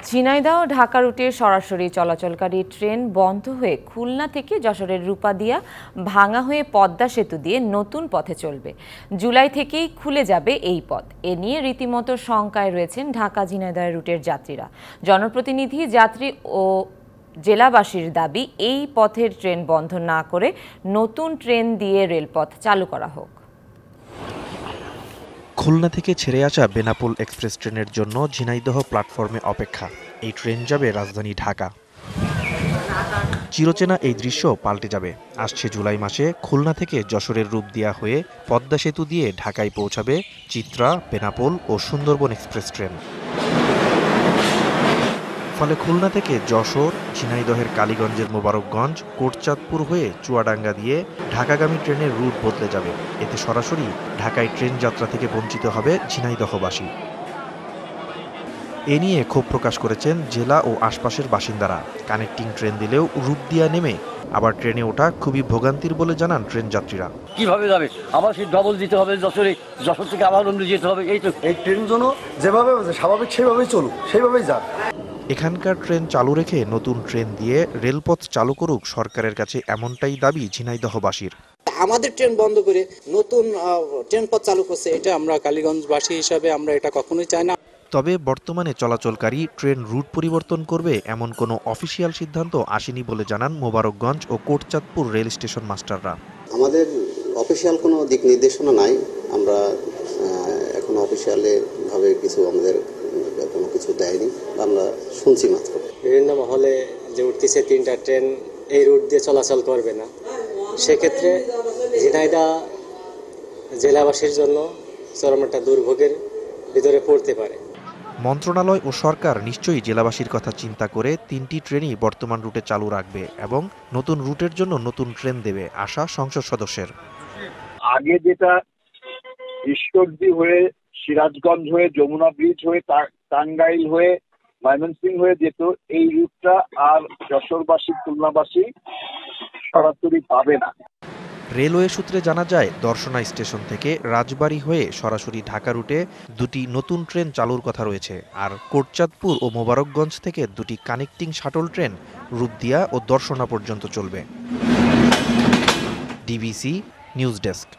ঝিনাইদহ ঢাকা রুটে সরাসরি চলাচলকারী ট্রেন বন্ধ হয়ে খুলনা থেকে যশোরের রূপাদিয়া ভাঙা হয়ে পদ্মা সেতু দিয়ে নতুন পথে চলবে। জুলাই থেকেই খুলে যাবে এই পথ। এ নিয়ে রীতিমতো শঙ্কায় রয়েছেন ঢাকা ঝিনাইদহ রুটের যাত্রীরা। জনপ্রতিনিধি, যাত্রী ও জেলাবাসীর দাবি, এই পথের ট্রেন বন্ধ না করে নতুন ট্রেন দিয়ে রেলপথ চালু করা হোক। খুলনা থেকে ছেড়ে আসা বেনাপোল এক্সপ্রেস ট্রেনের জন্য ঝিনাইদহ প্ল্যাটফর্মে অপেক্ষা। এই ট্রেন যাবে রাজধানী ঢাকা। চিরচেনা এই দৃশ্য পাল্টে যাবে। আসছে জুলাই মাসে খুলনা থেকে যশোরের রূপদিয়া হয়ে পদ্মা সেতু দিয়ে ঢাকায় পৌঁছাবে চিত্রা, বেনাপোল ও সুন্দরবন এক্সপ্রেস ট্রেন। ফলে খুলনা থেকে যশোর, ঝিনাইদহের কালীগঞ্জের মোবারকগঞ্জ, কোটচাঁদপুর হয়ে চুয়াডাঙ্গা দিয়ে ঢাকাগামী ট্রেনের রুট বদলে যাবে। এতে সরাসরি ঢাকায় ট্রেন যাত্রা থেকে বঞ্চিত হবে ঝিনাইদহবাসী। এ নিয়ে ক্ষোভ প্রকাশ করেছেন জেলা ও আশপাশের বাসিন্দারা। কানেক্টিং ট্রেন দিলেও রূপদিয়া নেমে আবার ট্রেনে ওঠা খুবই ভোগান্তির বলে জানান ট্রেন যাত্রীরা। কিভাবে যাবে? আবার সেই ডবল দিতে হবে যশোরে, যশোর থেকে আবার অন্য যেতে হবে। এই ট্রেন যেন যেভাবে স্বাভাবিক সেভাবেই চলুক, সেইভাবেই যাক। এখানকার ট্রেন চালু রেখে নতুন ট্রেন দিয়ে রেলপথ চালু করুক সরকারের কাছে, এমনটাই দাবি ঝিনাইদহবাসীর। আমাদের ট্রেন বন্ধ করে নতুন ট্রেন পথ চালু করছে, এটা আমরা কালীগঞ্জবাসী হিসাবে আমরা এটা কখনোই চাই না। তবে বর্তমানে চলাচলকারী ট্রেন রুট পরিবর্তন করবে এমন কোনো অফিসিয়াল সিদ্ধান্ত আসেনি বলে জানান মোবারকগঞ্জ ও কোটচাঁদপুর রেল স্টেশন মাস্টাররা। আমাদের অফিসিয়াল কোনো দিক নির্দেশনা নাই। আমরা এখনো অফিসিয়ালি ভাবে কিছু আমাদের কোনো কিছু দেয়নি, আমরা শুনছি মাত্র। বিভিন্ন মহলে যে উঠতেছে 3টা ট্রেন এই রুট দিয়ে চলাচল করবে না, সেক্ষেত্রে ঝিনাইদহ জেলাবাসীর জন্য চরম একটা দুর্ভোগের ভিতরে পড়তে পারে। মন্ত্রণালয় ও সরকার নিশ্চয়ই জেলাবাসীর কথা চিন্তা করে 3টি ট্রেনই বর্তমান রুটে চালু রাখবে এবং নতুন রুটের জন্য নতুন ট্রেন দেবে, আশা সংসদ সদস্যের। আগে যেটা ঈশ্বরদী হয়ে, সিরাজগঞ্জ হয়ে, যমুনা ব্রিজ হয়ে, টাঙ্গাইল হয়ে, ময়মনসিংহ হয়ে যেত, এই রুটটা আর যশোরবাসী, খুলনাবাসী সরাসরি পাবে না। রেলওয়ে সূত্রে জানা যায়, দর্শনা স্টেশন থেকে রাজবাড়ী হয়ে সরাসরি ঢাকা রুটে 2টি নতুন ট্রেন চালুর কথা রয়েছে। আর কোটচাঁদপুর ও মোবারকগঞ্জ থেকে 2টি কানেক্টিং শাটল ট্রেন রূপদিয়া ও দর্শনা পর্যন্ত চলবে। DBC news desk.